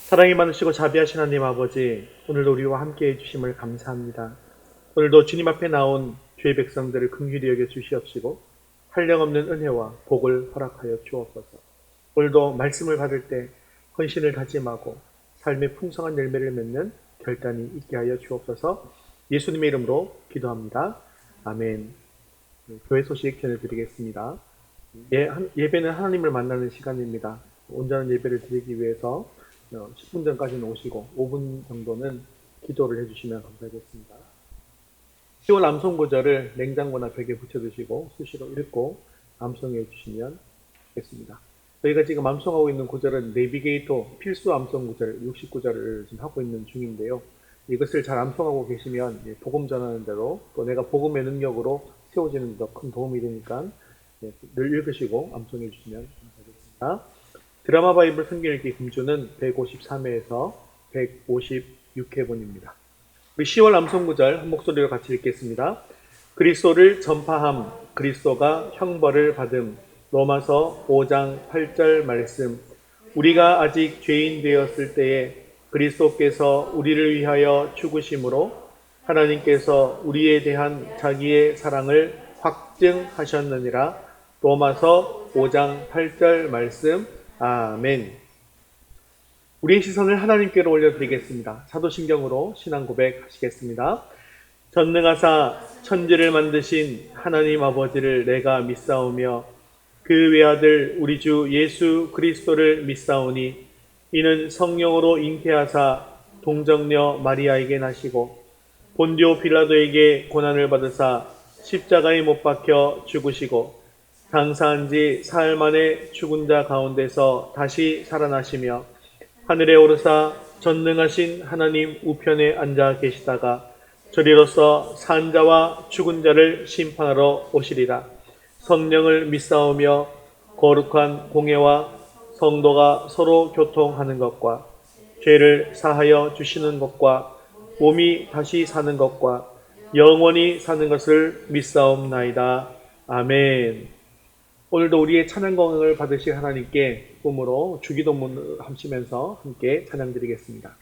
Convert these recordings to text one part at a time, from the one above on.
사랑이 많으시고 자비하신 하나님 아버지, 오늘도 우리와 함께 해주심을 감사합니다. 오늘도 주님 앞에 나온 주의 백성들을 긍휼히 여겨 주시옵시고 한량없는 은혜와 복을 허락하여 주옵소서. 오늘도 말씀을 받을 때 헌신을 다짐하고 삶의 풍성한 열매를 맺는 결단이 있게 하여 주옵소서. 예수님의 이름으로 기도합니다. 아멘. 교회 소식 전해드리겠습니다. 예배는 하나님을 만나는 시간입니다. 온전한 예배를 드리기 위해서 10분 전까지는 오시고 5분 정도는 기도를 해주시면 감사하겠습니다. 10월 암송 구절을 냉장고나 벽에 붙여두시고 수시로 읽고 암송해 주시면 좋겠습니다. 저희가 지금 암송하고 있는 구절은 내비게이터 필수 암송 구절 69절을 지금 하고 있는 중인데요. 이것을 잘 암송하고 계시면 복음 전하는 대로 또 내가 복음의 능력으로 세워지는 데 큰 도움이 되니까 늘 읽으시고 암송해 주시면 감사하겠습니다. 드라마 바이블 성경 읽기 금주는 153회에서 156회분입니다. 우리 10월 암송 구절 한 목소리로 같이 읽겠습니다. 그리스도를 전파함, 그리스도가 형벌을 받음. 로마서 5장 8절 말씀. 우리가 아직 죄인 되었을 때에 그리스도께서 우리를 위하여 죽으심으로 하나님께서 우리에 대한 자기의 사랑을 확증하셨느니라. 로마서 5장 8절 말씀. 아멘. 우리의 시선을 하나님께로 올려드리겠습니다. 사도신경으로 신앙 고백하시겠습니다. 전능하사 천지를 만드신 하나님 아버지를 내가 믿사오며 그 외아들 우리 주 예수 그리스도를 믿사오니 이는 성령으로 잉태하사 동정녀 마리아에게 나시고 본디오 빌라도에게 고난을 받으사 십자가에 못 박혀 죽으시고 장사한 지 사흘 만에 죽은 자 가운데서 다시 살아나시며 하늘에 오르사 전능하신 하나님 우편에 앉아 계시다가 저리로서 산 자와 죽은 자를 심판하러 오시리라. 성령을 믿사오며 거룩한 공예와 성도가 서로 교통하는 것과 죄를 사하여 주시는 것과 몸이 다시 사는 것과 영원히 사는 것을 믿사옵나이다. 아멘. 오늘도 우리의 찬양공을 받으실 하나님께 꿈으로 주기도문을 하시면서 함께 찬양드리겠습니다.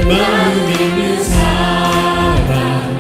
마음 있는 사람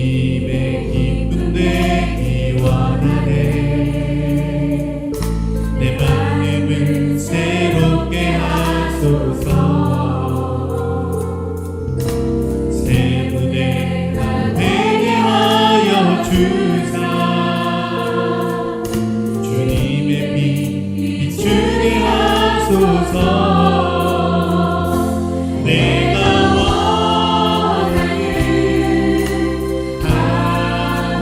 주님의 기쁨 되기 원하네. 내 마음을 새롭게 하소서. 새 무대가 되게 하여 주사. 주님의 빛 비추게 하소서. 내가 원하는 한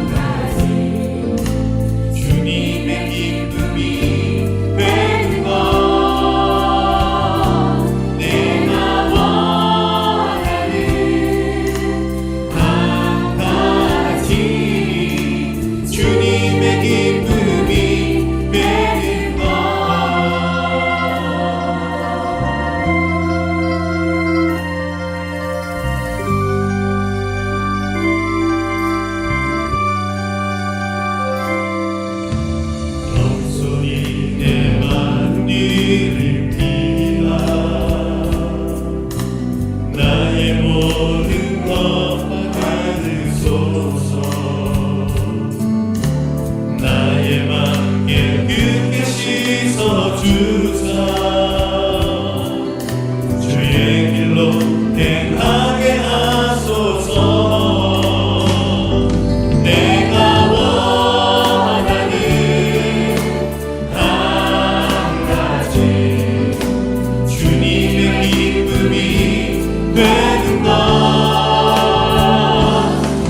가지 주님의 기쁨이 되는 것. 내가 원하는 한 가지 주님의 기쁨이 되는 것. 영소리 내 마음 일으키라. 나의 모든 것 받으소서. 나의 맘 깨끗게 씻어주사. 주의 길로 행하게 하소서. 내가 원하는 한 가지 주님의 기쁨이 되는 것.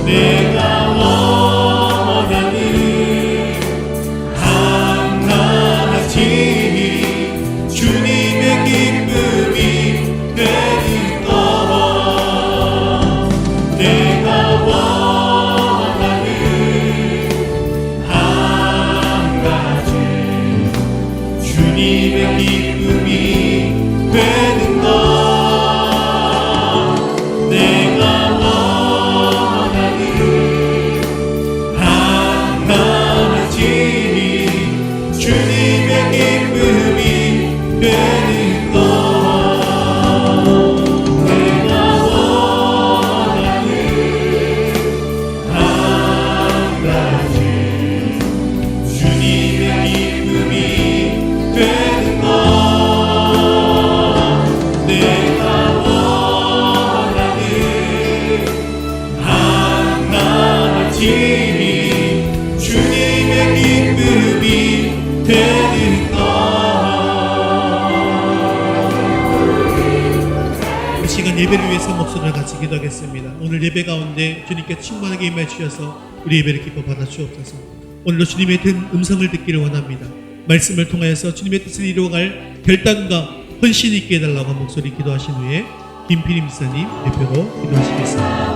내가 원하는 한 가지 주님의 기쁨이 되는 것. 내가 원하는 한 가지 주님의 기쁨이 되는 것. 내가 원하는 한 가지 주님의 기쁨이 되는 것. 내가 원하는 한 가지 주님의 기쁨이 되는 것. 내가 원하는 한 가지 주님의 기쁨이 되는 것. 이 시간 예배를 위해서 목소리를 같이 기도하겠습니다. 오늘 예배 가운데 주님께 충만하게 임해 주셔서 우리 예배를 기뻐 받아 주옵소서. 오늘도 주님의 든 음성을 듣기를 원합니다. 말씀을 통하여서 주님의 뜻을 이루어갈 결단과 헌신 있게 해달라고 목소리 기도하신 후에 김필임 목사님 대표로 기도하시겠습니다.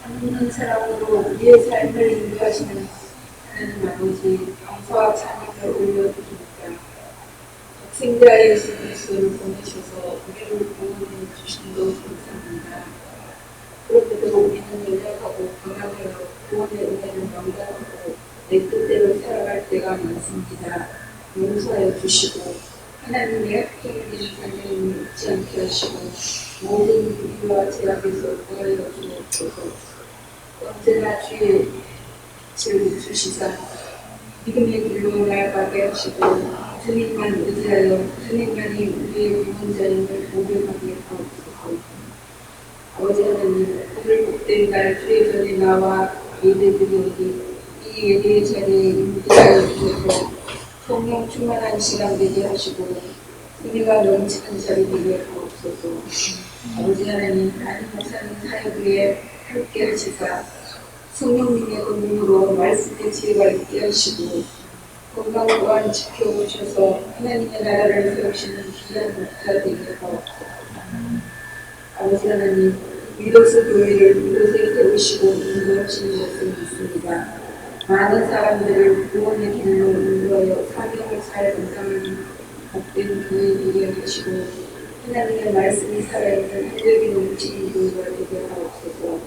하나님은 사랑으로 우리의 삶을 인도하시는 하나님 아버지, 감사와 찬양을 올려드립니다. 독생자 예수 그리스도를 보내셔서 우리를 구원해 주신 것 감사합니다. 그렇게도 우리는 연약하고 강하여 구원의 은혜를 명단하고 내 뜻대로 살아갈 때가 많습니다. 용서하여 주시고 하나님의 합격의 삶을 잊지 않게 하시고 모든 위기와 제약에서 구하여 주옵소서. 언제나 주의 뜻을 주시사 믿음의 길로 나아가게 하시고 주님만 의지하여 주님만이 우리의 구원자임을 고백하게 하옵소서. 아버지 하나님, 오늘 복된 날 주의 전에 나와 예배드리오니 이 예배의 자리에 임재하여 주셔서 성령 충만한 시간 되게 하시고 은혜가 넘치는 자리 되게 하옵소서. 주옵소서. 아버지 하나님, 하나님 목사님 사역 위에 함께 하시사 성령님의 은총으로 말씀의 지혜가 있게 하시고 건강 또한 지켜오셔서 하나님의 나라를 세우시는 귀한 목사 되게 하옵소서. 아버지 하나님, 믿어서 교회를 믿어서 세우시고 인도하시는 것을 믿습니다. 많은 사람들을 구원의 길로 인도하여 사명을 잘 감당하는 복된 교회 되게 하시고 하나님의 말씀이 살아있는 활력이 넘치는 교회가 되게 하옵소서.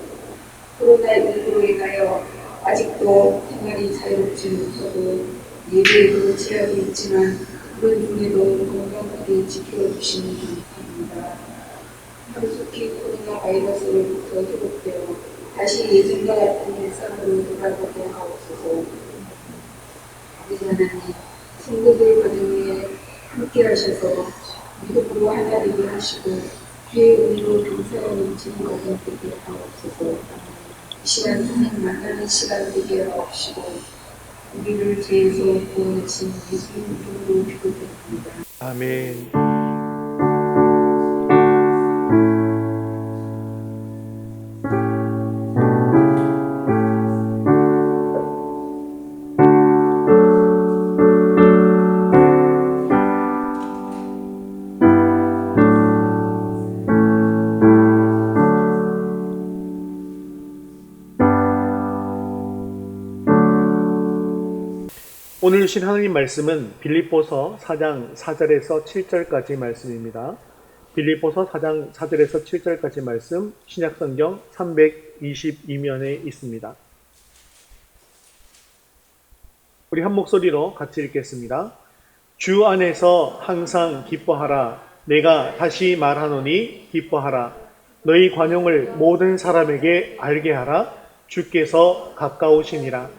코로나19로 인하여 아직도 생활이 자유롭지 못하고 예배에도 제약이 있지만 그런 중에도 건강하게 지켜주시는 감사합니다. 하루속히 코로나 바이러스로부터 회복되어 다시 예전과 같은 일상으로 돌아가게 하옵소서. 아버지 하나님, 성도들 가정에 함께 하셔서 믿음으로 하나 되게 하시고 주의 은혜로 감사가 넘치는 가정 되게 하옵소서. 이 시간 하나님 만나는 시간 되게 하옵시고 우리를 죄에서 구원하신 예수님 이름으로 기도드립니다. 아멘. 오늘 주신 하나님 말씀은 빌립보서 4장 4절에서 7절까지 말씀입니다. 빌립보서 4장 4절에서 7절까지 말씀 신약성경 322면에 있습니다. 우리 한 목소리로 같이 읽겠습니다. 주 안에서 항상 기뻐하라. 내가 다시 말하노니 기뻐하라. 너희 관용을 모든 사람에게 알게 하라. 주께서 가까우시니라.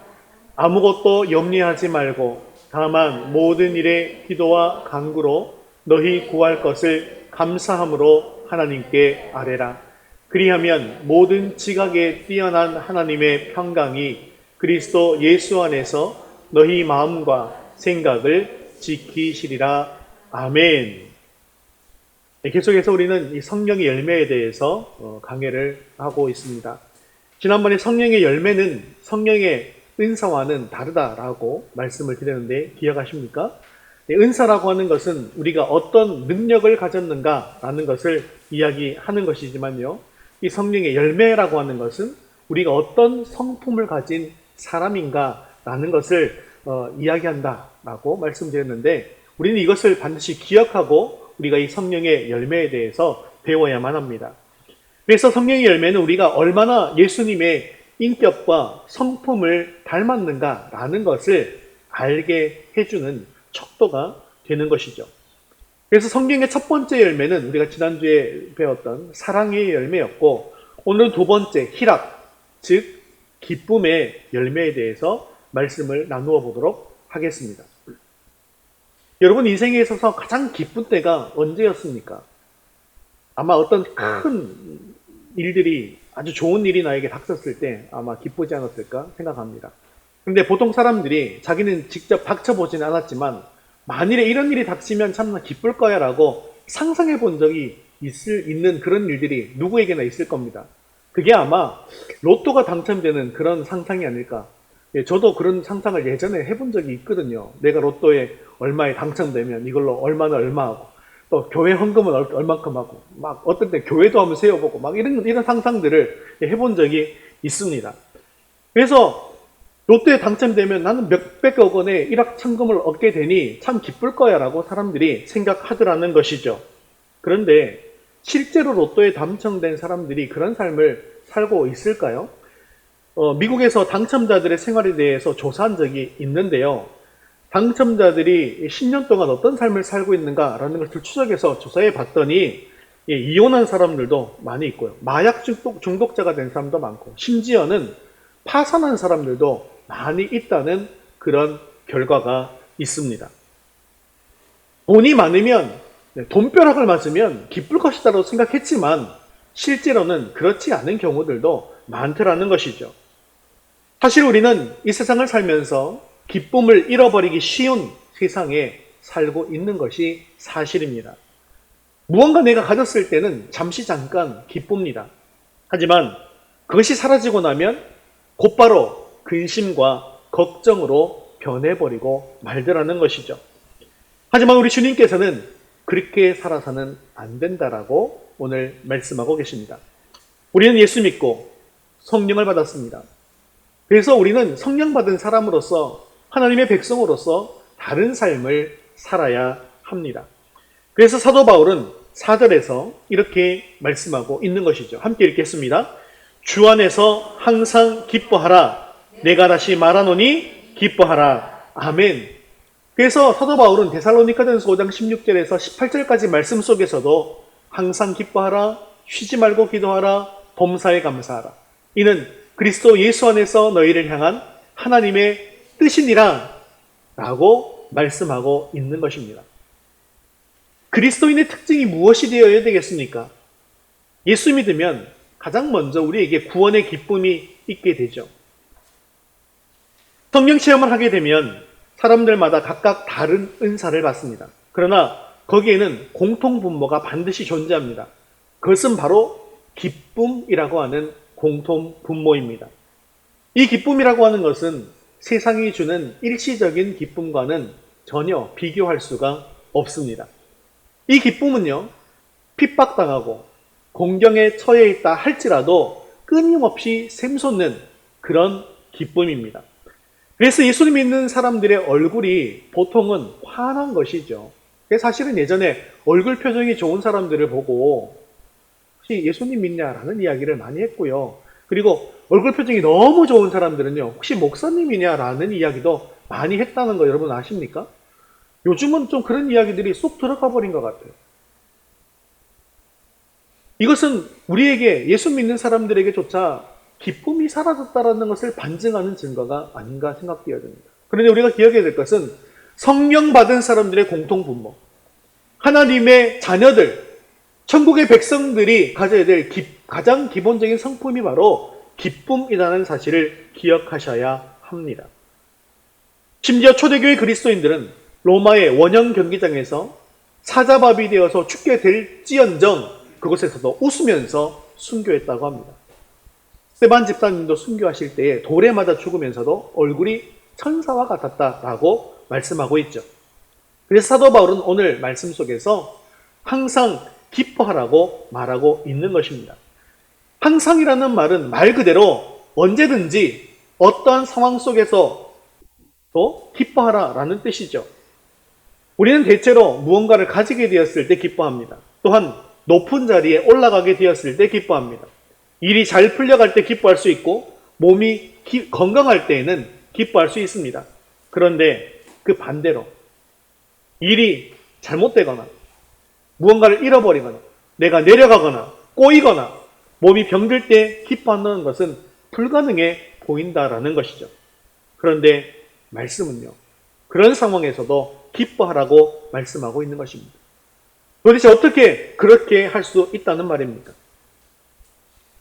아무것도 염려하지 말고 다만 모든 일에 기도와 간구로 너희 구할 것을 감사함으로 하나님께 아뢰라. 그리하면 모든 지각에 뛰어난 하나님의 평강이 그리스도 예수 안에서 너희 마음과 생각을 지키시리라. 아멘. 계속해서 우리는 이 성령의 열매에 대해서 강해를 하고 있습니다. 지난번에 성령의 열매는 성령의 은사와는 다르다라고 말씀을 드렸는데 기억하십니까? 은사라고 하는 것은 우리가 어떤 능력을 가졌는가라는 것을 이야기하는 것이지만요. 이 성령의 열매라고 하는 것은 우리가 어떤 성품을 가진 사람인가라는 것을 이야기한다라고 말씀드렸는데 우리는 이것을 반드시 기억하고 우리가 이 성령의 열매에 대해서 배워야만 합니다. 그래서 성령의 열매는 우리가 얼마나 예수님의 인격과 성품을 닮았는가라는 것을 알게 해주는 척도가 되는 것이죠. 그래서 성경의 첫 번째 열매는 우리가 지난주에 배웠던 사랑의 열매였고 오늘 두 번째 희락, 즉 기쁨의 열매에 대해서 말씀을 나누어 보도록 하겠습니다. 여러분 인생에 있어서 가장 기쁜 때가 언제였습니까? 아마 어떤 큰 일들이 아주 좋은 일이 나에게 닥쳤을 때 아마 기쁘지 않았을까 생각합니다. 그런데 보통 사람들이 자기는 직접 닥쳐보지는 않았지만 만일에 이런 일이 닥치면 참 기쁠 거야 라고 상상해 본 적이 있는 그런 일들이 누구에게나 있을 겁니다. 그게 아마 로또가 당첨되는 그런 상상이 아닐까. 저도 그런 상상을 예전에 해본 적이 있거든요. 내가 로또에 얼마에 당첨되면 이걸로 얼마하고 또 교회 헌금은 얼만큼 하고 막 어떤 때 교회도 한번 세워보고 막 이런 상상들을 해본 적이 있습니다. 그래서 로또에 당첨되면 나는 몇백억 원의 일확천금을 얻게 되니 참 기쁠 거야 라고 사람들이 생각하더라는 것이죠. 그런데 실제로 로또에 당첨된 사람들이 그런 삶을 살고 있을까요? 미국에서 당첨자들의 생활에 대해서 조사한 적이 있는데요. 당첨자들이 10년 동안 어떤 삶을 살고 있는가라는 것을 추적해서 조사해 봤더니 이혼한 사람들도 많이 있고요. 마약 중독자가 된 사람도 많고 심지어는 파산한 사람들도 많이 있다는 그런 결과가 있습니다. 돈이 많으면 돈벼락을 맞으면 기쁠 것이다라고 생각했지만 실제로는 그렇지 않은 경우들도 많더라는 것이죠. 사실 우리는 이 세상을 살면서 기쁨을 잃어버리기 쉬운 세상에 살고 있는 것이 사실입니다. 무언가 내가 가졌을 때는 잠깐 기쁩니다. 하지만 그것이 사라지고 나면 곧바로 근심과 걱정으로 변해버리고 말더라는 것이죠. 하지만 우리 주님께서는 그렇게 살아서는 안 된다라고 오늘 말씀하고 계십니다. 우리는 예수 믿고 성령을 받았습니다. 그래서 우리는 성령 받은 사람으로서 하나님의 백성으로서 다른 삶을 살아야 합니다. 그래서 사도 바울은 4절에서 이렇게 말씀하고 있는 것이죠. 함께 읽겠습니다. 주 안에서 항상 기뻐하라. 내가 다시 말하노니 기뻐하라. 아멘. 그래서 사도 바울은 데살로니가전서 5장 16절에서 18절까지 말씀 속에서도 항상 기뻐하라. 쉬지 말고 기도하라. 범사에 감사하라. 이는 그리스도 예수 안에서 너희를 향한 하나님의 뜻이니라 라고 말씀하고 있는 것입니다. 그리스도인의 특징이 무엇이 되어야 되겠습니까? 예수 믿으면 가장 먼저 우리에게 구원의 기쁨이 있게 되죠. 성령 체험을 하게 되면 사람들마다 각각 다른 은사를 받습니다. 그러나 거기에는 공통 분모가 반드시 존재합니다. 그것은 바로 기쁨이라고 하는 공통 분모입니다. 이 기쁨이라고 하는 것은 세상이 주는 일시적인 기쁨과는 전혀 비교할 수가 없습니다. 이 기쁨은요, 핍박당하고 공경에 처해 있다 할지라도 끊임없이 샘솟는 그런 기쁨입니다. 그래서 예수님 믿는 사람들의 얼굴이 보통은 환한 것이죠. 사실은 예전에 얼굴 표정이 좋은 사람들을 보고 혹시 예수님 믿냐라는 이야기를 많이 했고요. 그리고 얼굴 표정이 너무 좋은 사람들은요, 혹시 목사님이냐라는 이야기도 많이 했다는 거 여러분 아십니까? 요즘은 좀 그런 이야기들이 쏙 들어가 버린 것 같아요. 이것은 우리에게 예수 믿는 사람들에게조차 기쁨이 사라졌다는 것을 반증하는 증거가 아닌가 생각되어집니다. 그런데 우리가 기억해야 될 것은 성령 받은 사람들의 공통 분모, 하나님의 자녀들, 천국의 백성들이 가져야 될 가장 기본적인 성품이 바로 기쁨이라는 사실을 기억하셔야 합니다. 심지어 초대교회 그리스도인들은 로마의 원형 경기장에서 사자밥이 되어서 죽게 될지언정 그곳에서도 웃으면서 순교했다고 합니다. 스테반 집사님도 순교하실 때에 돌에 맞아 죽으면서도 얼굴이 천사와 같았다라고 말씀하고 있죠. 그래서 사도 바울은 오늘 말씀 속에서 항상 기뻐하라고 말하고 있는 것입니다. 항상이라는 말은 말 그대로 언제든지 어떠한 상황 속에서도 기뻐하라라는 뜻이죠. 우리는 대체로 무언가를 가지게 되었을 때 기뻐합니다. 또한 높은 자리에 올라가게 되었을 때 기뻐합니다. 일이 잘 풀려갈 때 기뻐할 수 있고 몸이 건강할 때에는 기뻐할 수 있습니다. 그런데 그 반대로 일이 잘못되거나 무언가를 잃어버리거나 내가 내려가거나 꼬이거나 몸이 병들 때 기뻐한다는 것은 불가능해 보인다라는 것이죠. 그런데 말씀은요, 그런 상황에서도 기뻐하라고 말씀하고 있는 것입니다. 도대체 어떻게 그렇게 할 수 있다는 말입니까?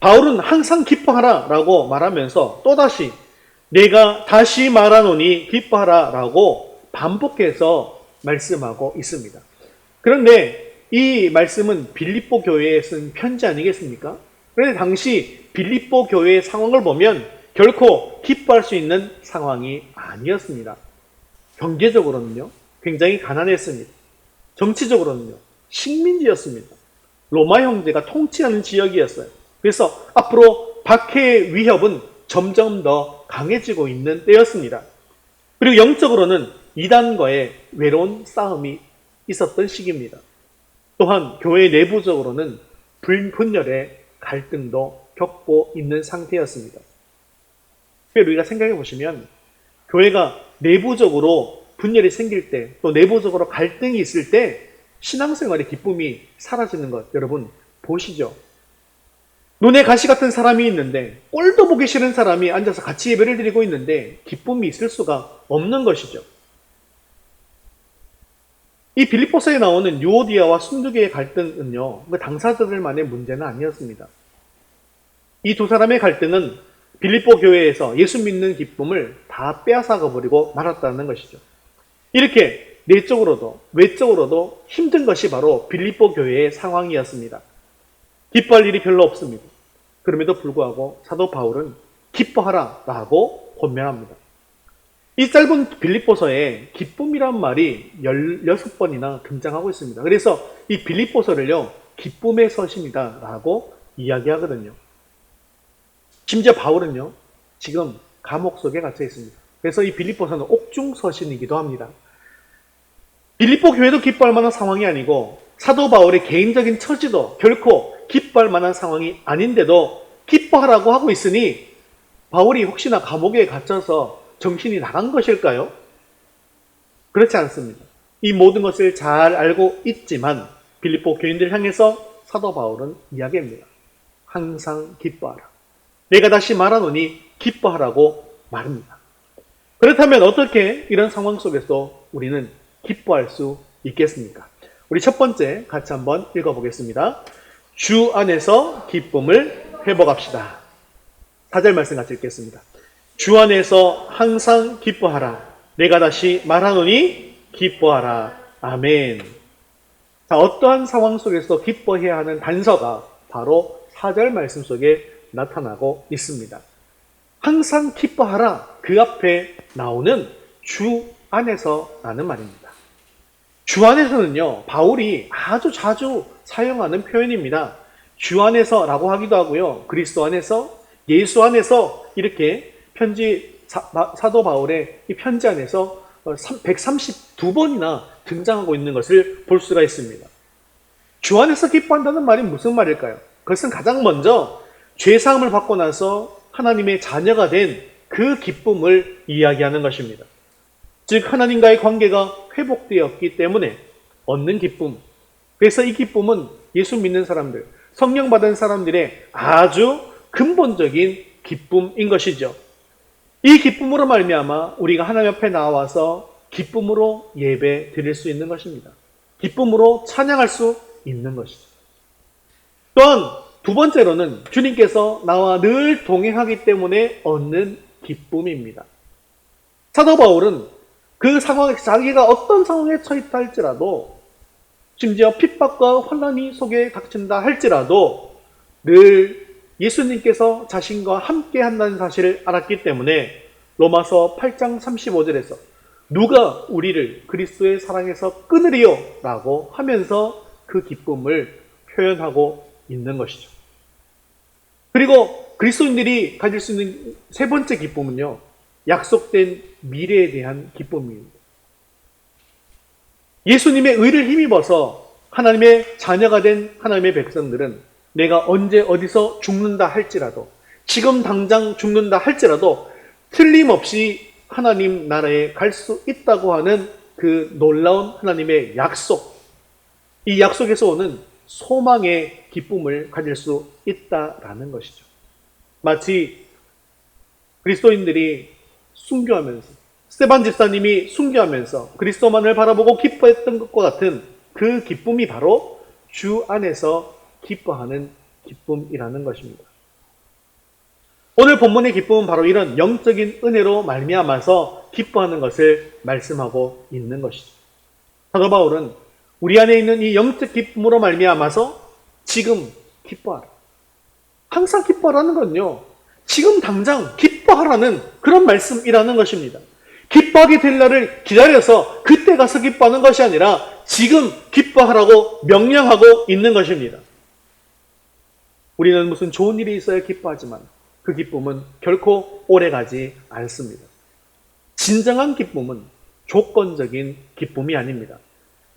바울은 항상 기뻐하라 라고 말하면서 또다시 내가 다시 말하노니 기뻐하라 라고 반복해서 말씀하고 있습니다. 그런데 이 말씀은 빌립보 교회에 쓴 편지 아니겠습니까? 그런데 당시 빌립보 교회의 상황을 보면 결코 기뻐할 수 있는 상황이 아니었습니다. 경제적으로는요, 굉장히 가난했습니다. 정치적으로는요, 식민지였습니다. 로마 형제가 통치하는 지역이었어요. 그래서 앞으로 박해의 위협은 점점 더 강해지고 있는 때였습니다. 그리고 영적으로는 이단과의 외로운 싸움이 있었던 시기입니다. 또한 교회 내부적으로는 분열의 갈등도 겪고 있는 상태였습니다. 우리가 생각해 보시면 교회가 내부적으로 분열이 생길 때, 또 내부적으로 갈등이 있을 때 신앙생활의 기쁨이 사라지는 것 여러분 보시죠. 눈에 가시 같은 사람이 있는데 꼴도 보기 싫은 사람이 앉아서 같이 예배를 드리고 있는데 기쁨이 있을 수가 없는 것이죠. 이 빌립보서에 나오는 유오디아와 순두계의 갈등은요, 당사자들만의 문제는 아니었습니다. 이 두 사람의 갈등은 빌립보 교회에서 예수 믿는 기쁨을 다 빼앗아가 버리고 말았다는 것이죠. 이렇게 내적으로도 외적으로도 힘든 것이 바로 빌립보 교회의 상황이었습니다. 기뻐할 일이 별로 없습니다. 그럼에도 불구하고 사도 바울은 기뻐하라 라고 권면합니다. 이 짧은 빌립보서에 기쁨이란 말이 16번이나 등장하고 있습니다. 그래서 이 빌립보서를요, 기쁨의 서신이다 라고 이야기하거든요. 심지어 바울은요, 지금 감옥 속에 갇혀 있습니다. 그래서 이 빌립보서는 옥중 서신이기도 합니다. 빌립보 교회도 기뻐할 만한 상황이 아니고 사도 바울의 개인적인 처지도 결코 기뻐할 만한 상황이 아닌데도 기뻐하라고 하고 있으니 바울이 혹시나 감옥에 갇혀서 정신이 나간 것일까요? 그렇지 않습니다. 이 모든 것을 잘 알고 있지만 빌립보 교인들을 향해서 사도 바울은 이야기합니다. 항상 기뻐하라. 내가 다시 말하노니 기뻐하라고 말합니다. 그렇다면 어떻게 이런 상황 속에서 우리는 기뻐할 수 있겠습니까? 우리 첫 번째 같이 한번 읽어보겠습니다. 주 안에서 기쁨을 회복합시다. 4절 말씀 같이 읽겠습니다. 주 안에서 항상 기뻐하라. 내가 다시 말하노니 기뻐하라. 아멘. 자, 어떠한 상황 속에서 기뻐해야 하는 단서가 바로 4절 말씀 속에 나타나고 있습니다. 항상 기뻐하라. 그 앞에 나오는 주 안에서라는 말입니다. 주 안에서는요, 바울이 아주 자주 사용하는 표현입니다. 주 안에서라고 하기도 하고요. 그리스도 안에서, 예수 안에서 이렇게 사도 바울의 이 편지 안에서 132번이나 등장하고 있는 것을 볼 수가 있습니다. 주 안에서 기뻐한다는 말이 무슨 말일까요? 그것은 가장 먼저 죄사함을 받고 나서 하나님의 자녀가 된 그 기쁨을 이야기하는 것입니다. 즉 하나님과의 관계가 회복되었기 때문에 얻는 기쁨. 그래서 이 기쁨은 예수 믿는 사람들, 성령 받은 사람들의 아주 근본적인 기쁨인 것이죠. 이 기쁨으로 말미암아 우리가 하나님 앞에 나와서 기쁨으로 예배 드릴 수 있는 것입니다. 기쁨으로 찬양할 수 있는 것이죠. 또한 두 번째로는 주님께서 나와 늘 동행하기 때문에 얻는 기쁨입니다. 사도 바울은 그 상황에, 자기가 어떤 상황에 처했다 할지라도, 심지어 핍박과 혼란이 속에 닥친다 할지라도 늘 예수님께서 자신과 함께 한다는 사실을 알았기 때문에 로마서 8장 35절에서 누가 우리를 그리스도의 사랑에서 끊으리요? 라고 하면서 그 기쁨을 표현하고 있는 것이죠. 그리고 그리스도인들이 가질 수 있는 세 번째 기쁨은요, 약속된 미래에 대한 기쁨입니다. 예수님의 의를 힘입어서 하나님의 자녀가 된 하나님의 백성들은 내가 언제 어디서 죽는다 할지라도, 지금 당장 죽는다 할지라도 틀림없이 하나님 나라에 갈 수 있다고 하는 그 놀라운 하나님의 약속, 이 약속에서 오는 소망의 기쁨을 가질 수 있다라는 것이죠. 마치 그리스도인들이 순교하면서, 스데반 집사님이 순교하면서 그리스도만을 바라보고 기뻐했던 것과 같은 그 기쁨이 바로 주 안에서 기뻐하는 기쁨이라는 것입니다. 오늘 본문의 기쁨은 바로 이런 영적인 은혜로 말미암아서 기뻐하는 것을 말씀하고 있는 것이죠. 사도 바울은 우리 안에 있는 이 영적 기쁨으로 말미암아서 지금 기뻐하라. 항상 기뻐하라는 건요, 지금 당장 기뻐하라는 그런 말씀이라는 것입니다. 기뻐하게 될 날을 기다려서 그때 가서 기뻐하는 것이 아니라 지금 기뻐하라고 명령하고 있는 것입니다. 우리는 무슨 좋은 일이 있어야 기뻐하지만 그 기쁨은 결코 오래가지 않습니다. 진정한 기쁨은 조건적인 기쁨이 아닙니다.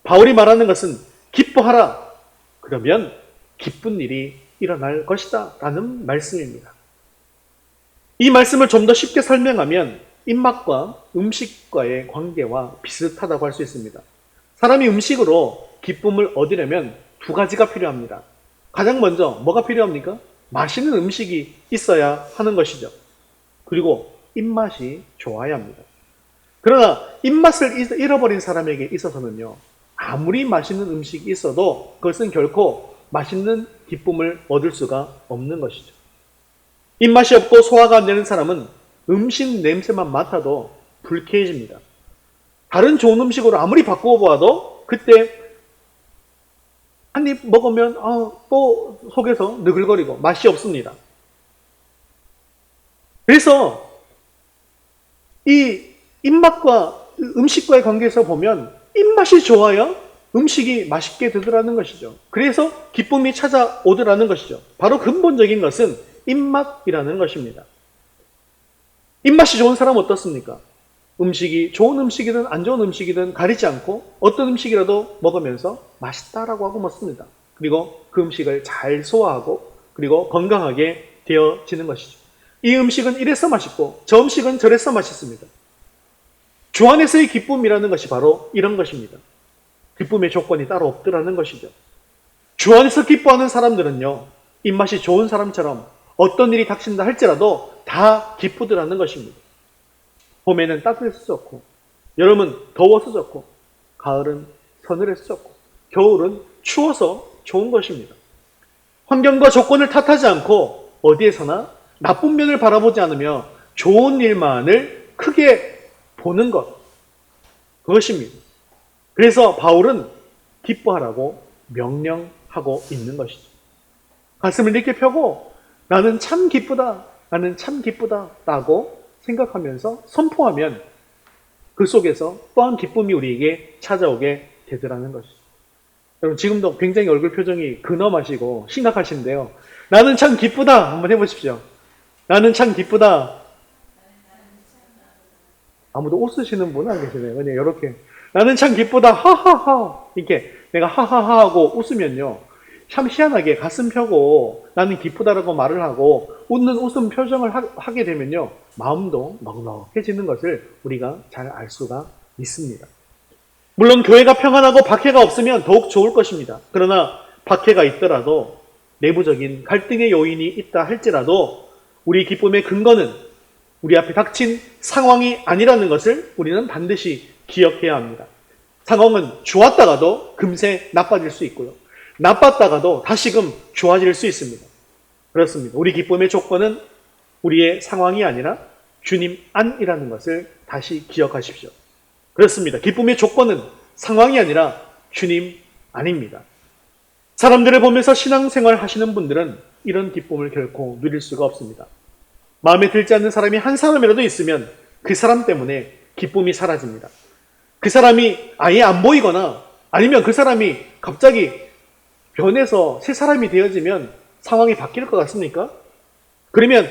바울이 말하는 것은 기뻐하라. 그러면 기쁜 일이 일어날 것이다 라는 말씀입니다. 이 말씀을 좀 더 쉽게 설명하면 입맛과 음식과의 관계와 비슷하다고 할 수 있습니다. 사람이 음식으로 기쁨을 얻으려면 두 가지가 필요합니다. 가장 먼저 뭐가 필요합니까? 맛있는 음식이 있어야 하는 것이죠. 그리고 입맛이 좋아야 합니다. 그러나 입맛을 잃어버린 사람에게 있어서는요, 아무리 맛있는 음식이 있어도 그것은 결코 맛있는 기쁨을 얻을 수가 없는 것이죠. 입맛이 없고 소화가 안 되는 사람은 음식 냄새만 맡아도 불쾌해집니다. 다른 좋은 음식으로 아무리 바꾸어 보아도 그때 한 입 먹으면 또 속에서 느글거리고 맛이 없습니다. 그래서 이 입맛과 음식과의 관계에서 보면 입맛이 좋아야 음식이 맛있게 되더라는 것이죠. 그래서 기쁨이 찾아오더라는 것이죠. 바로 근본적인 것은 입맛이라는 것입니다. 입맛이 좋은 사람은 어떻습니까? 음식이 좋은 음식이든 안 좋은 음식이든 가리지 않고 어떤 음식이라도 먹으면서 맛있다라고 하고 먹습니다. 그리고 그 음식을 잘 소화하고 그리고 건강하게 되어지는 것이죠. 이 음식은 이래서 맛있고 저 음식은 저래서 맛있습니다. 주 안에서의 기쁨이라는 것이 바로 이런 것입니다. 기쁨의 조건이 따로 없더라는 것이죠. 주 안에서 기뻐하는 사람들은요, 입맛이 좋은 사람처럼 어떤 일이 닥친다 할지라도 다 기쁘더라는 것입니다. 봄에는 따뜻해서 좋고, 여름은 더워서 좋고, 가을은 서늘해서 좋고, 겨울은 추워서 좋은 것입니다. 환경과 조건을 탓하지 않고 어디에서나 나쁜 면을 바라보지 않으며 좋은 일만을 크게 보는 것, 그것입니다. 그래서 바울은 기뻐하라고 명령하고 있는 것이죠. 가슴을 이렇게 펴고 나는 참 기쁘다, 나는 참 기쁘다 라고 생각하면서 선포하면 그 속에서 또한 기쁨이 우리에게 찾아오게 되더라는 것이죠. 여러분 지금도 굉장히 얼굴 표정이 근엄하시고 심각하신데요. 나는 참 기쁘다 한번 해보십시오. 나는 참 기쁘다. 아무도 웃으시는 분은 안 계시네요. 그냥 이렇게 나는 참 기쁘다 하하하 이렇게 내가 하하하 하고 웃으면요 참 희한하게 가슴 펴고 나는 기쁘다라고 말을 하고 웃는 웃음 표정을 하게 되면요 마음도 넉넉해지는 것을 우리가 잘 알 수가 있습니다. 물론 교회가 평안하고 박해가 없으면 더욱 좋을 것입니다. 그러나 박해가 있더라도 내부적인 갈등의 요인이 있다 할지라도 우리 기쁨의 근거는 우리 앞에 닥친 상황이 아니라는 것을 우리는 반드시 기억해야 합니다. 상황은 좋았다가도 금세 나빠질 수 있고요. 나빴다가도 다시금 좋아질 수 있습니다. 그렇습니다. 우리 기쁨의 조건은 우리의 상황이 아니라 주님 안이라는 것을 다시 기억하십시오. 그렇습니다. 기쁨의 조건은 상황이 아니라 주님 안입니다. 사람들을 보면서 신앙생활 하시는 분들은 이런 기쁨을 결코 누릴 수가 없습니다. 마음에 들지 않는 사람이 한 사람이라도 있으면 그 사람 때문에 기쁨이 사라집니다. 그 사람이 아예 안 보이거나 아니면 그 사람이 갑자기 변해서 새 사람이 되어지면 상황이 바뀔 것 같습니까? 그러면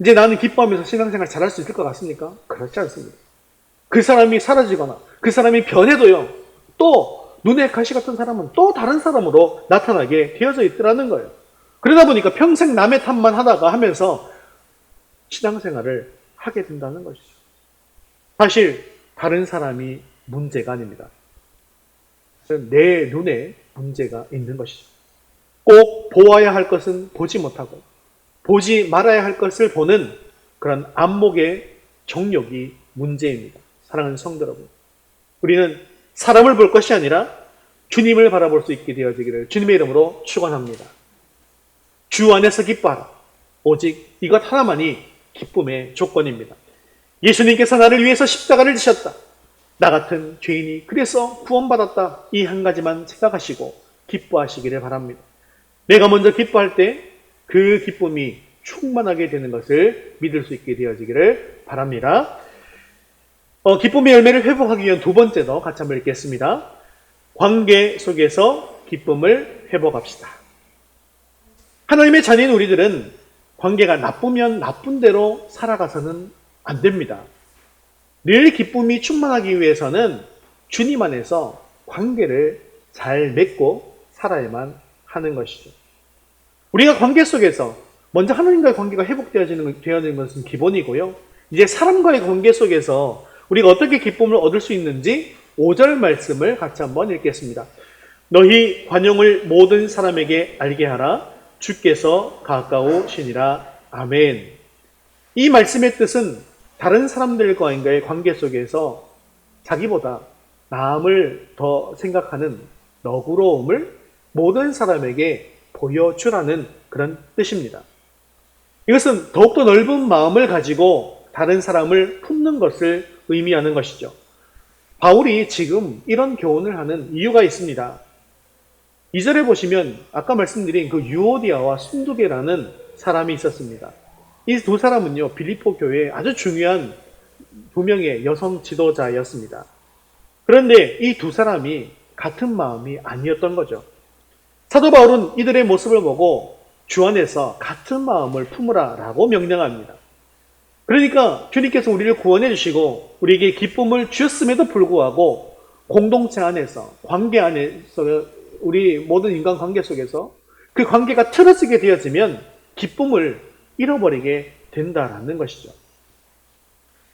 이제 나는 기뻐하면서 신앙생활 잘할 수 있을 것 같습니까? 그렇지 않습니다. 그 사람이 사라지거나 그 사람이 변해도요 또 눈의 가시 같은 사람은 또 다른 사람으로 나타나게 되어져 있더라는 거예요. 그러다 보니까 평생 남의 탓만 하다가 하면서 신앙생활을 하게 된다는 것이죠. 사실 다른 사람이 문제가 아닙니다. 내 눈에 문제가 있는 것이죠. 꼭 보아야 할 것은 보지 못하고 보지 말아야 할 것을 보는 그런 안목의 정욕이 문제입니다. 사랑하는 성도 여러분, 우리는 사람을 볼 것이 아니라 주님을 바라볼 수 있게 되어지기를 주님의 이름으로 축원합니다. 주 안에서 기뻐하라. 오직 이것 하나만이 기쁨의 조건입니다. 예수님께서 나를 위해서 십자가를 지셨다. 나 같은 죄인이 그래서 구원받았다. 이 한 가지만 생각하시고 기뻐하시기를 바랍니다. 내가 먼저 기뻐할 때 그 기쁨이 충만하게 되는 것을 믿을 수 있게 되어지기를 바랍니다. 기쁨의 열매를 회복하기 위한 두 번째도 같이 한번 읽겠습니다. 관계 속에서 기쁨을 회복합시다. 하나님의 자녀인 우리들은 관계가 나쁘면 나쁜 대로 살아가서는 안 됩니다. 늘 기쁨이 충만하기 위해서는 주님 안에서 관계를 잘 맺고 살아야만 하는 것이죠. 우리가 관계 속에서 먼저 하나님과의 관계가 회복되어지는 것은 기본이고요. 이제 사람과의 관계 속에서 우리가 어떻게 기쁨을 얻을 수 있는지 5절 말씀을 같이 한번 읽겠습니다. 너희 관용을 모든 사람에게 알게 하라. 주께서 가까우시니라. 아멘. 이 말씀의 뜻은 다른 사람들과의 관계 속에서 자기보다 남을 더 생각하는 너그러움을 모든 사람에게 보여주라는 그런 뜻입니다. 이것은 더욱더 넓은 마음을 가지고 다른 사람을 품는 것을 의미하는 것이죠. 바울이 지금 이런 교훈을 하는 이유가 있습니다. 2절에 보시면 아까 말씀드린 그 유오디아와 순두계라는 사람이 있었습니다. 이 두 사람은요, 빌립보 교회의 아주 중요한 두 명의 여성 지도자였습니다. 그런데 이 두 사람이 같은 마음이 아니었던 거죠. 사도 바울은 이들의 모습을 보고 주 안에서 같은 마음을 품으라 라고 명령합니다. 그러니까 주님께서 우리를 구원해 주시고 우리에게 기쁨을 주셨음에도 불구하고 공동체 안에서, 관계 안에서, 우리 모든 인간 관계 속에서 그 관계가 틀어지게 되어지면 기쁨을 잃어버리게 된다라는 것이죠.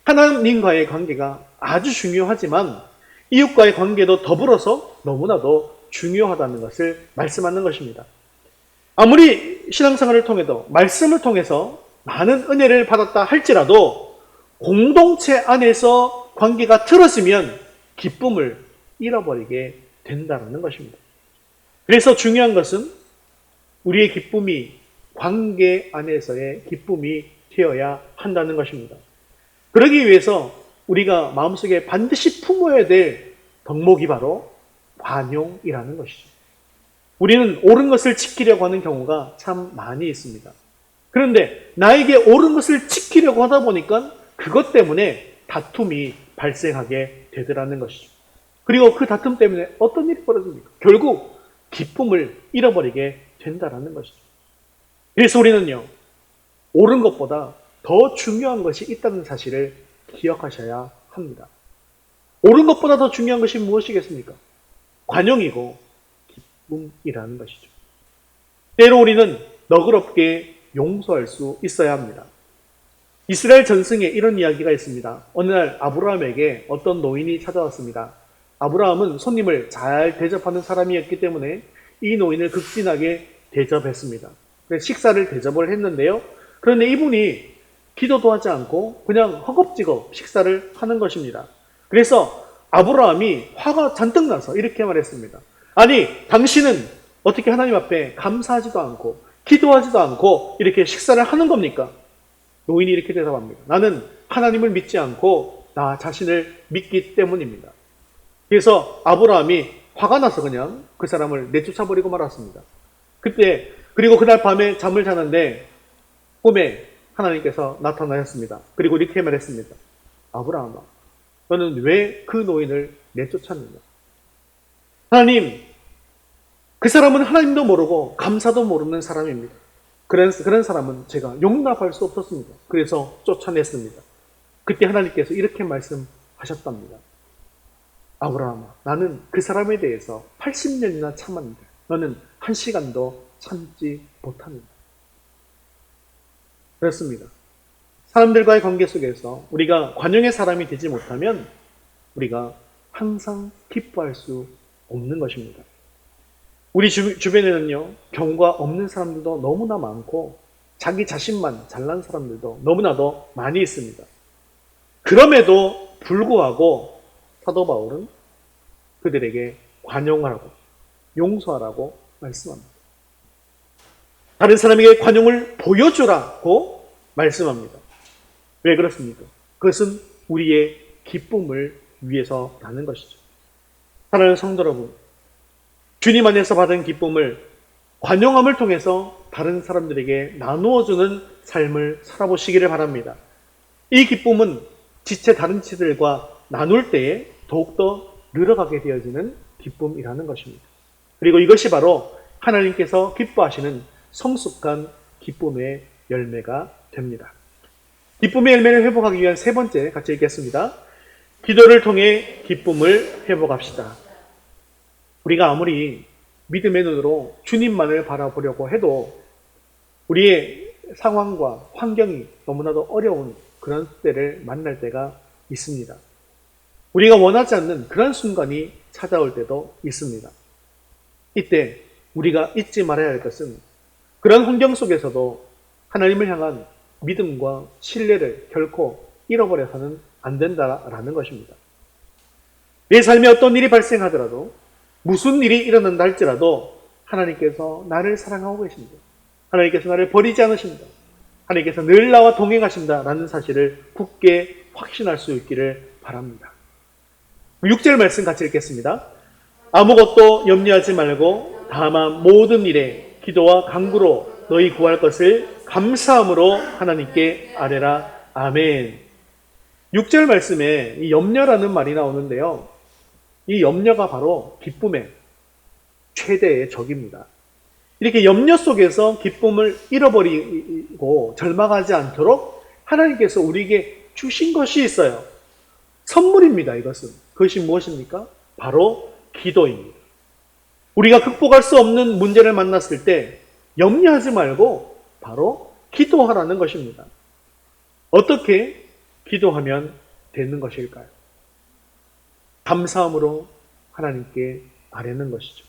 하나님과의 관계가 아주 중요하지만 이웃과의 관계도 더불어서 너무나도 중요하다는 것을 말씀하는 것입니다. 아무리 신앙생활을 통해도, 말씀을 통해서 많은 은혜를 받았다 할지라도 공동체 안에서 관계가 틀어지면 기쁨을 잃어버리게 된다는 것입니다. 그래서 중요한 것은 우리의 기쁨이 관계 안에서의 기쁨이 되어야 한다는 것입니다. 그러기 위해서 우리가 마음속에 반드시 품어야 될 덕목이 바로 관용이라는 것이죠. 우리는 옳은 것을 지키려고 하는 경우가 참 많이 있습니다. 그런데 나에게 옳은 것을 지키려고 하다 보니까 그것 때문에 다툼이 발생하게 되더라는 것이죠. 그리고 그 다툼 때문에 어떤 일이 벌어집니까? 결국 기쁨을 잃어버리게 된다는 것이죠. 그래서 우리는요, 옳은 것보다 더 중요한 것이 있다는 사실을 기억하셔야 합니다. 옳은 것보다 더 중요한 것이 무엇이겠습니까? 관용이고 기쁨이라는 것이죠. 때로 우리는 너그럽게 용서할 수 있어야 합니다. 이스라엘 전승에 이런 이야기가 있습니다. 어느 날 아브라함에게 어떤 노인이 찾아왔습니다. 아브라함은 손님을 잘 대접하는 사람이었기 때문에 이 노인을 극진하게 대접했습니다. 그래서 식사를 대접을 했는데요. 그런데 이분이 기도도 하지 않고 그냥 허겁지겁 식사를 하는 것입니다. 그래서 아브라함이 화가 잔뜩 나서 이렇게 말했습니다. 아니, 당신은 어떻게 하나님 앞에 감사하지도 않고 기도하지도 않고 이렇게 식사를 하는 겁니까? 노인이 이렇게 대답합니다. 나는 하나님을 믿지 않고 나 자신을 믿기 때문입니다. 그래서 아브라함이 화가 나서 그냥 그 사람을 내쫓아버리고 말았습니다. 그리고 그날 밤에 잠을 자는데 꿈에 하나님께서 나타나셨습니다. 그리고 이렇게 말했습니다. 아브라함아, 너는 왜 그 노인을 내쫓았느냐? 하나님, 그 사람은 하나님도 모르고 감사도 모르는 사람입니다. 그런 사람은 제가 용납할 수 없었습니다. 그래서 쫓아냈습니다. 그때 하나님께서 이렇게 말씀하셨답니다. 아브라함아, 나는 그 사람에 대해서 80년이나 참았는데 너는 1시간도 참지 못합니다. 그렇습니다. 사람들과의 관계 속에서 우리가 관용의 사람이 되지 못하면 우리가 항상 기뻐할 수 없는 것입니다. 우리 주변에는요, 경과 없는 사람들도 너무나 많고 자기 자신만 잘난 사람들도 너무나도 많이 있습니다. 그럼에도 불구하고 사도 바울은 그들에게 관용하라고, 용서하라고 말씀합니다. 다른 사람에게 관용을 보여주라고 말씀합니다. 왜 그렇습니까? 그것은 우리의 기쁨을 위해서라는 것이죠. 사랑하는 성도 여러분, 주님 안에서 받은 기쁨을 관용함을 통해서 다른 사람들에게 나누어주는 삶을 살아보시기를 바랍니다. 이 기쁨은 지체 다른 지체들과 나눌 때에 더욱더 늘어가게 되어지는 기쁨이라는 것입니다. 그리고 이것이 바로 하나님께서 기뻐하시는 성숙한 기쁨의 열매가 됩니다. 기쁨의 열매를 회복하기 위한 세 번째 같이 읽겠습니다. 기도를 통해 기쁨을 회복합시다. 우리가 아무리 믿음의 눈으로 주님만을 바라보려고 해도 우리의 상황과 환경이 너무나도 어려운 그런 때를 만날 때가 있습니다. 우리가 원하지 않는 그런 순간이 찾아올 때도 있습니다. 이때 우리가 잊지 말아야 할 것은 그런 환경 속에서도 하나님을 향한 믿음과 신뢰를 결코 잃어버려서는 안 된다라는 것입니다. 내 삶에 어떤 일이 발생하더라도 무슨 일이 일어난다 할지라도 하나님께서 나를 사랑하고 계신다. 하나님께서 나를 버리지 않으신다. 하나님께서 늘 나와 동행하신다라는 사실을 굳게 확신할 수 있기를 바랍니다. 6절 말씀 같이 읽겠습니다. 아무것도 염려하지 말고 다만 모든 일에 기도와 간구로 너희 구할 것을 감사함으로 하나님께 아뢰라. 아멘. 6절 말씀에 이 염려라는 말이 나오는데요. 이 염려가 바로 기쁨의 최대의 적입니다. 이렇게 염려 속에서 기쁨을 잃어버리고 절망하지 않도록 하나님께서 우리에게 주신 것이 있어요. 선물입니다. 이것은. 그것이 무엇입니까? 바로 기도입니다. 우리가 극복할 수 없는 문제를 만났을 때 염려하지 말고 바로 기도하라는 것입니다. 어떻게 기도하면 되는 것일까요? 감사함으로 하나님께 아뢰는 것이죠.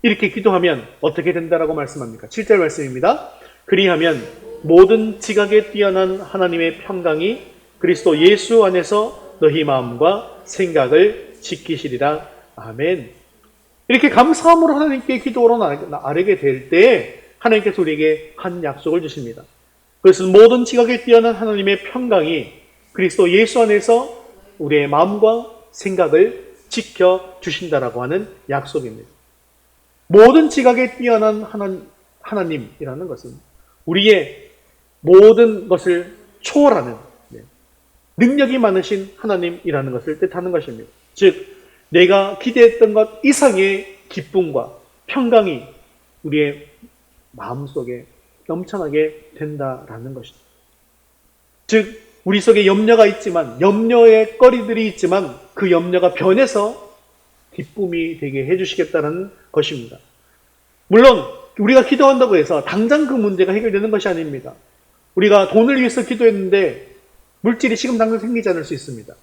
이렇게 기도하면 어떻게 된다라고 말씀합니까? 7절 말씀입니다. 그리하면 모든 지각에 뛰어난 하나님의 평강이 그리스도 예수 안에서 너희 마음과 생각을 지키시리라. 아멘. 이렇게 감사함으로 하나님께 기도로 아뢰게 될 때 하나님께서 우리에게 한 약속을 주십니다. 그것은 모든 지각에 뛰어난 하나님의 평강이 그리스도 예수 안에서 우리의 마음과 생각을 지켜주신다라고 하는 약속입니다. 모든 지각에 뛰어난 하나님이라는 것은 우리의 모든 것을 초월하는 능력이 많으신 하나님이라는 것을 뜻하는 것입니다. 즉 내가 기대했던 것 이상의 기쁨과 평강이 우리의 마음속에 넘쳐나게 된다라는 것입니다. 즉 우리 속에 염려가 있지만 염려의 거리들이 있지만 그 염려가 변해서 기쁨이 되게 해주시겠다는 것입니다. 물론 우리가 기도한다고 해서 당장 그 문제가 해결되는 것이 아닙니다. 우리가 돈을 위해서 기도했는데 물질이 지금 당장 생기지 않을 수 있습니다.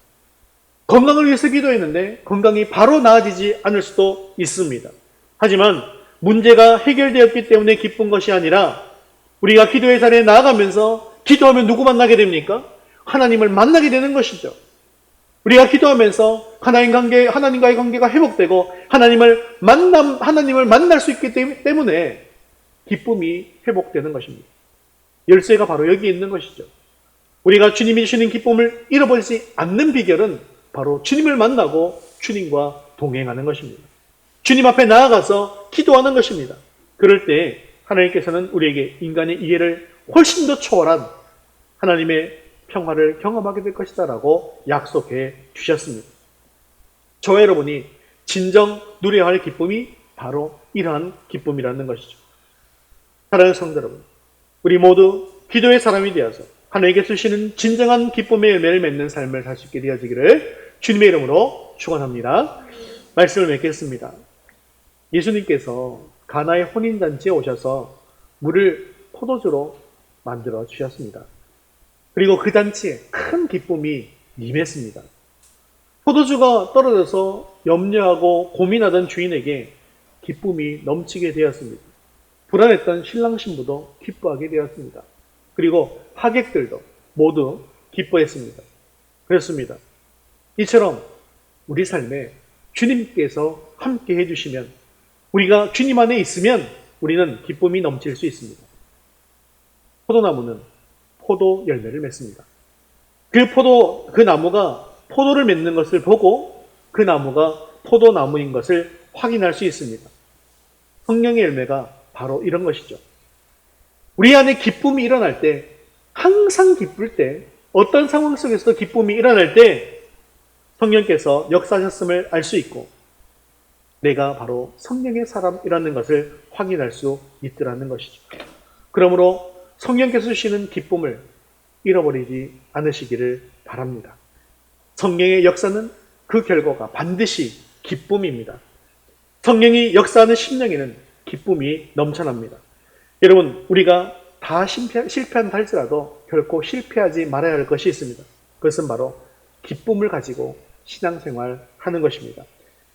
건강을 위해서 기도했는데 건강이 바로 나아지지 않을 수도 있습니다. 하지만 문제가 해결되었기 때문에 기쁜 것이 아니라 우리가 기도의 자리에 나아가면서 기도하면 누구 만나게 됩니까? 하나님을 만나게 되는 것이죠. 우리가 기도하면서 하나님과의 관계가 회복되고 하나님을 만날 수 있기 때문에 기쁨이 회복되는 것입니다. 열쇠가 바로 여기 있는 것이죠. 우리가 주님이 주시는 기쁨을 잃어버리지 않는 비결은 바로 주님을 만나고 주님과 동행하는 것입니다. 주님 앞에 나아가서 기도하는 것입니다. 그럴 때 하나님께서는 우리에게 인간의 이해를 훨씬 더 초월한 하나님의 평화를 경험하게 될 것이다 라고 약속해 주셨습니다. 저와 여러분이 진정 누려야 할 기쁨이 바로 이러한 기쁨이라는 것이죠. 사랑하는 성도 여러분, 우리 모두 기도의 사람이 되어서 하나님께 주시는 진정한 기쁨의 열매를 맺는 삶을 살 수 있게 되어지기를 주님의 이름으로 축원합니다. 말씀을 맺겠습니다. 예수님께서 가나의 혼인잔치에 오셔서 물을 포도주로 만들어 주셨습니다. 그리고 그 잔치에 큰 기쁨이 임했습니다. 포도주가 떨어져서 염려하고 고민하던 주인에게 기쁨이 넘치게 되었습니다. 불안했던 신랑 신부도 기뻐하게 되었습니다. 그리고 하객들도 모두 기뻐했습니다. 그렇습니다. 이처럼 우리 삶에 주님께서 함께 해주시면 우리가 주님 안에 있으면 우리는 기쁨이 넘칠 수 있습니다. 포도나무는 포도 열매를 맺습니다. 그 나무가 포도를 맺는 것을 보고 그 나무가 포도나무인 것을 확인할 수 있습니다. 성령의 열매가 바로 이런 것이죠. 우리 안에 기쁨이 일어날 때, 항상 기쁠 때, 어떤 상황 속에서도 기쁨이 일어날 때 성령께서 역사하셨음을 알 수 있고 내가 바로 성령의 사람이라는 것을 확인할 수 있더라는 것이죠. 그러므로 성령께서 주시는 기쁨을 잃어버리지 않으시기를 바랍니다. 성령의 역사는 그 결과가 반드시 기쁨입니다. 성령이 역사하는 심령에는 기쁨이 넘쳐납니다. 여러분, 우리가 다 실패한다 할지라도 결코 실패하지 말아야 할 것이 있습니다. 그것은 바로 기쁨을 가지고 신앙생활 하는 것입니다.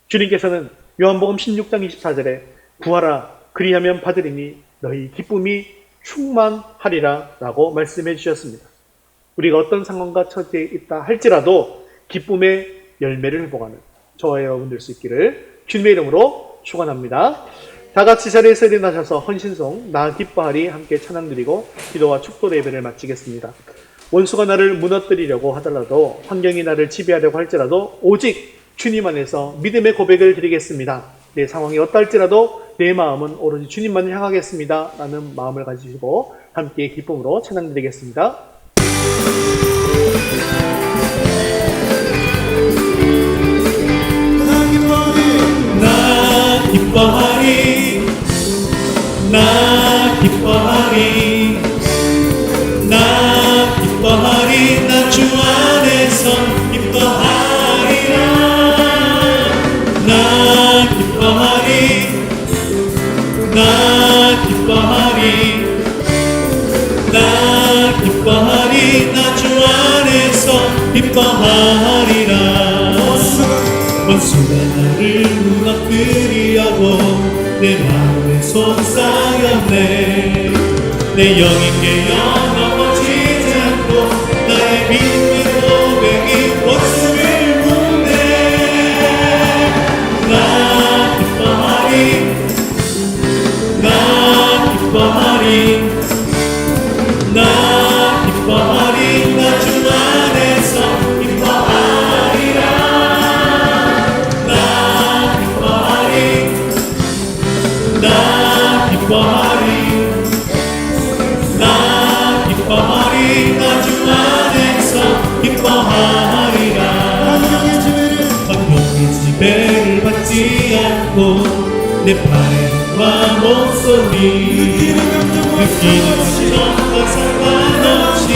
주님께서는 요한복음 16장 24절에 구하라 그리하면 받으리니 너희 기쁨이 충만하리라 라고 말씀해 주셨습니다. 우리가 어떤 상황과 처지에 있다 할지라도 기쁨의 열매를 회복하는 저와 여러분 될 수 있기를 주님의 이름으로 축원합니다. 다 같이 자리에서 일어나셔서 헌신송 나 기뻐하리 함께 찬양 드리고 기도와 축도 예배를 마치겠습니다. 원수가 나를 무너뜨리려고 하더라도 환경이 나를 지배하려고 할지라도 오직 주님 안에서 믿음의 고백을 드리겠습니다. 내 상황이 어떨지라도 내 마음은 오로지 주님만을 향하겠습니다. 라는 마음을 가지시고 함께 기쁨으로 찬양 드리겠습니다. 나 기뻐하리 나 기뻐하리 나 기뻐하리 나 주 안에서 기뻐하리라 나 기뻐하리 나 기뻐하리 나 기뻐하리 나 주 안에서 기뻐하리라 원수가 나를 무너뜨리려고 내 마음에 속삭였네 내 영이 깨어 넘어지지 않고 나의 믿음의 고백이 목숨을 묻네 나 기뻐하리 나 기뻐하리 나 기뻐하리 나 주 안에서 기뻐하리라 나 기뻐하리 나 기뻐하리 나 기뻐하리 나 주 안에서 기뻐하리라 성령의 지배를 받지 않고 내 발과 목소리 느끼는 감정과 상관없이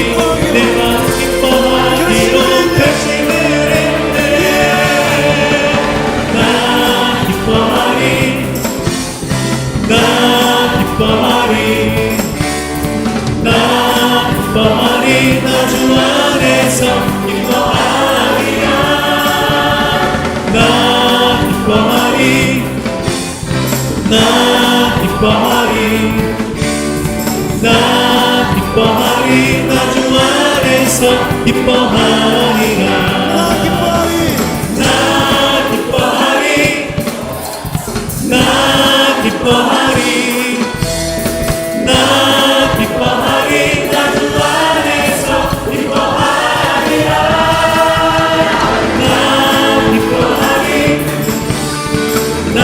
내가 기뻐하기로 결심을 했네 나 기뻐하리 나 기뻐하리 나 기뻐하리 나 주 안에서 기뻐하리라 나 기뻐하리 나 기뻐하리 나 기뻐하리 나 주 안에서 기뻐하리라 나 기뻐하리 나 기뻐하리 나 기뻐하리 나 기뻐하리 나 주 안에서 기뻐하리라 나 기뻐하리 나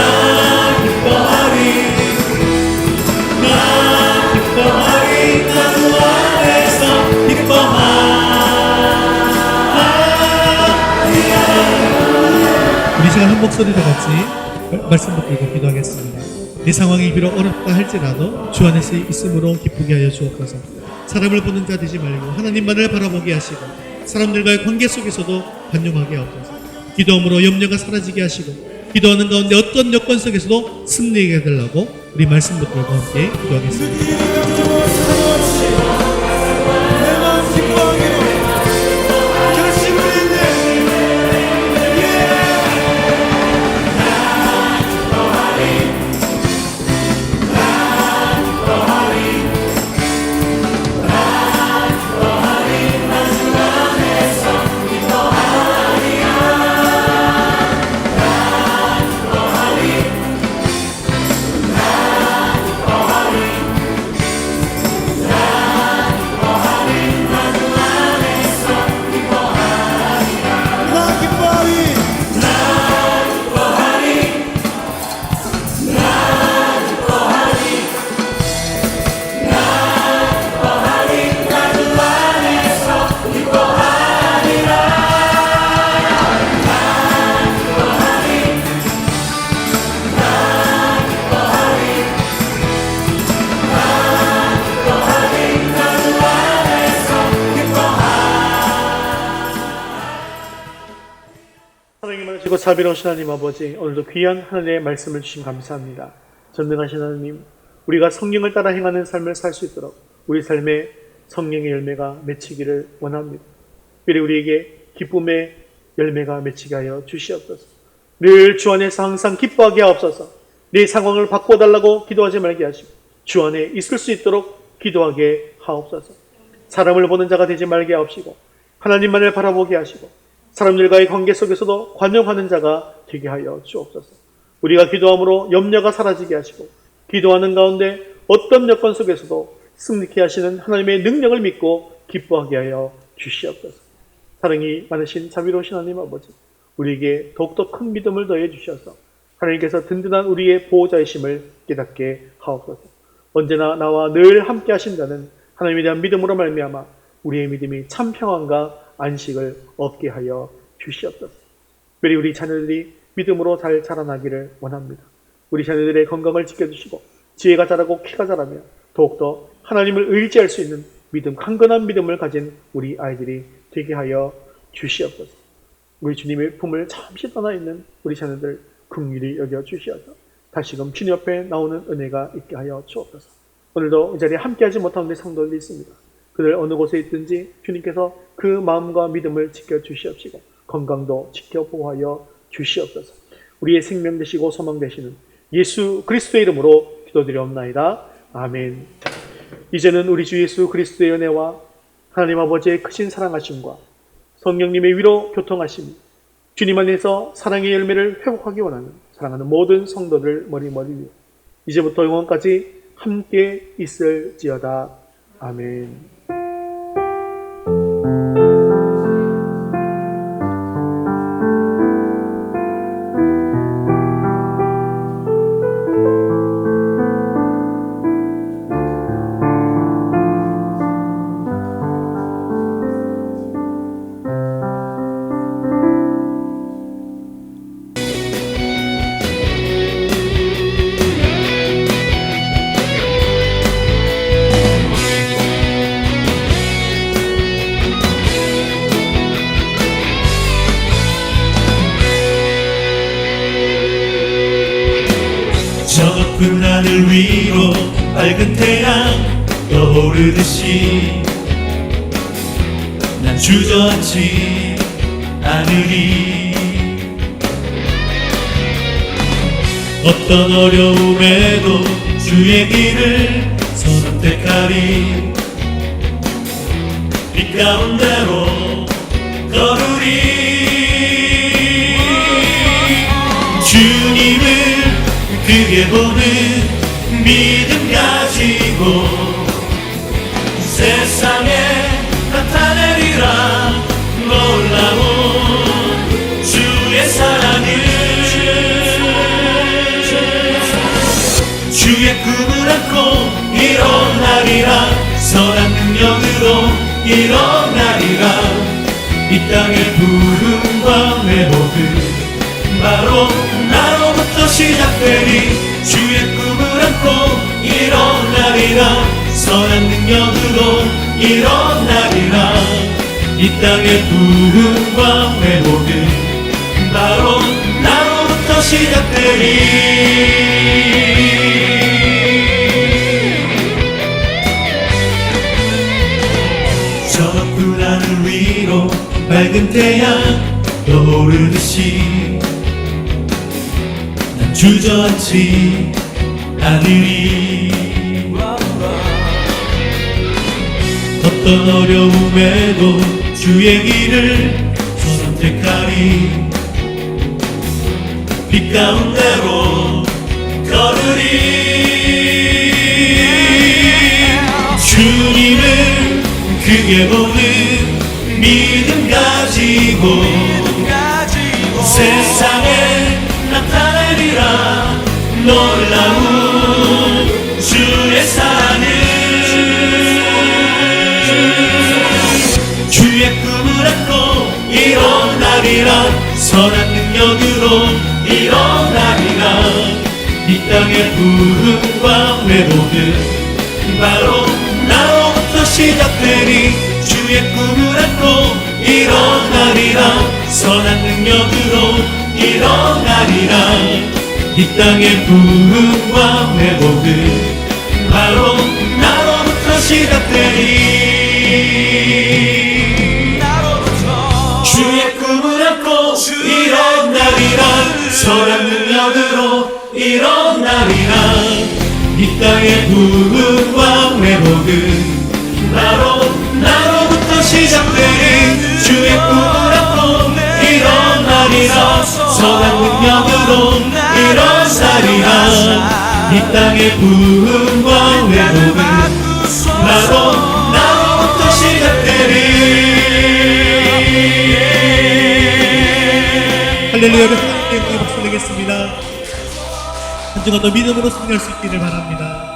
기뻐하리 나 기뻐하리 나 주 안에서 기뻐하리라 우리 시간 한 목소리로 같이 말씀 붙들고 기도하겠습니다. 내 상황이 비록 어렵다 할지라도 주 안에서 있음으로 기쁘게 하여 주옵소서. 사람을 보는 자 되지 말고 하나님만을 바라보게 하시고 사람들과의 관계 속에서도 관용하게 하옵소서. 기도함으로 염려가 사라지게 하시고 기도하는 가운데 어떤 여건 속에서도 승리하게 해달라고 우리 말씀 붙들고 함께 기도하겠습니다. 그리고 자비로우신 하나님 아버지, 오늘도 귀한 하늘의 말씀을 주심 감사합니다. 전능하신 하나님, 우리가 성령을 따라 행하는 삶을 살 수 있도록 우리 삶에 성령의 열매가 맺히기를 원합니다. 특별히 우리에게 기쁨의 열매가 맺히게 하여 주시옵소서. 늘 주 안에서 항상 기뻐하게 하옵소서. 내 상황을 바꿔달라고 기도하지 말게 하시고 주 안에 있을 수 있도록 기도하게 하옵소서. 사람을 보는 자가 되지 말게 하옵시고 하나님만을 바라보게 하시고 사람들과의 관계 속에서도 관용하는 자가 되게 하여 주옵소서. 우리가 기도함으로 염려가 사라지게 하시고 기도하는 가운데 어떤 여건 속에서도 승리케 하시는 하나님의 능력을 믿고 기뻐하게 하여 주시옵소서. 사랑이 많으신 자비로우신 하나님 아버지, 우리에게 더욱더 큰 믿음을 더해 주셔서 하나님께서 든든한 우리의 보호자이심을 깨닫게 하옵소서. 언제나 나와 늘 함께 하신다는 하나님에 대한 믿음으로 말미암아 우리의 믿음이 참 평안과 안식을 얻게 하여 주시옵소서. 특별히 우리 자녀들이 믿음으로 잘 자라나기를 원합니다. 우리 자녀들의 건강을 지켜주시고 지혜가 자라고 키가 자라며 더욱더 하나님을 의지할 수 있는 믿음, 강건한 믿음을 가진 우리 아이들이 되게 하여 주시옵소서. 우리 주님의 품을 잠시 떠나 있는 우리 자녀들 긍휼히 여겨 주시어서 다시금 주님 앞에 나오는 은혜가 있게 하여 주옵소서. 오늘도 이 자리에 함께하지 못한 우리 성도들이 있습니다. 그들 어느 곳에 있든지 주님께서 그 마음과 믿음을 지켜주시옵시고 건강도 지켜 보호하여 주시옵소서. 우리의 생명 되시고 소망 되시는 예수 그리스도의 이름으로 기도드리옵나이다. 아멘. 이제는 우리 주 예수 그리스도의 은혜와 하나님 아버지의 크신 사랑하심과 성령님의 위로 교통하심이 주님 안에서 사랑의 열매를 회복하기 원하는 사랑하는 모든 성도들 머리머리 위에 이제부터 영원까지 함께 있을지어다. 아멘. 높은 하늘 위로 밝은 태양 떠오르듯이 난 주저앉지 않으리. 어떤 어려움에도 주의 길을 선택하리. 빛 가운데로 걸으리. 주님을 크게 보는 믿음 가지고 세상에 나타내리라. 놀라운 주의 사랑을 주의 꿈을 안고 일어나리라. 선한 능력으로 일어나리라. 이 땅의 부흥과 회복은 바로 나로부터 시작되리. 주의 꿈을 안고 일어나리라. 선한 능력으로 일어나리라. 이 땅의 부흥과 회복은 바로 나로부터 시작되리. 저 높은 하늘 위로 밝은 태양 떠오르듯이 난 주저앉지 않으리. 어떤 어려움에도 주의 길을 선택하리. 빛 가운데로 걸으리. 주님을 크게 보는 믿음 가지고 세상에 나타내리라. 놀라운 주의 사랑을 주의 꿈을 안고 일어나리라. 선한 능력으로 일어나리라. 이 땅의 부흥과 회복은 바로 나로부터 시작되니. 주의 꿈을 안고 일어나리라. 선한 능력으로 일어나리라. 이 땅의 부흥과 회복은 바로 나로부터 시작되니. 주의 꿈을 안고 일어나리라. 선한 능력으로 일어나리라. 이 땅의 부흥과 회복은 바로 나로부터 시작되니. 주의 꿈을 안고 일어나리라. 선한 능력으로 일어나리라. 이 땅의 부흥과 회복은 바로 나로부터 시작되니. 할렐루야를 하나님께 영광의 박수 내겠습니다. 한 주간 더 믿음으로 승리할 수 있기를 바랍니다.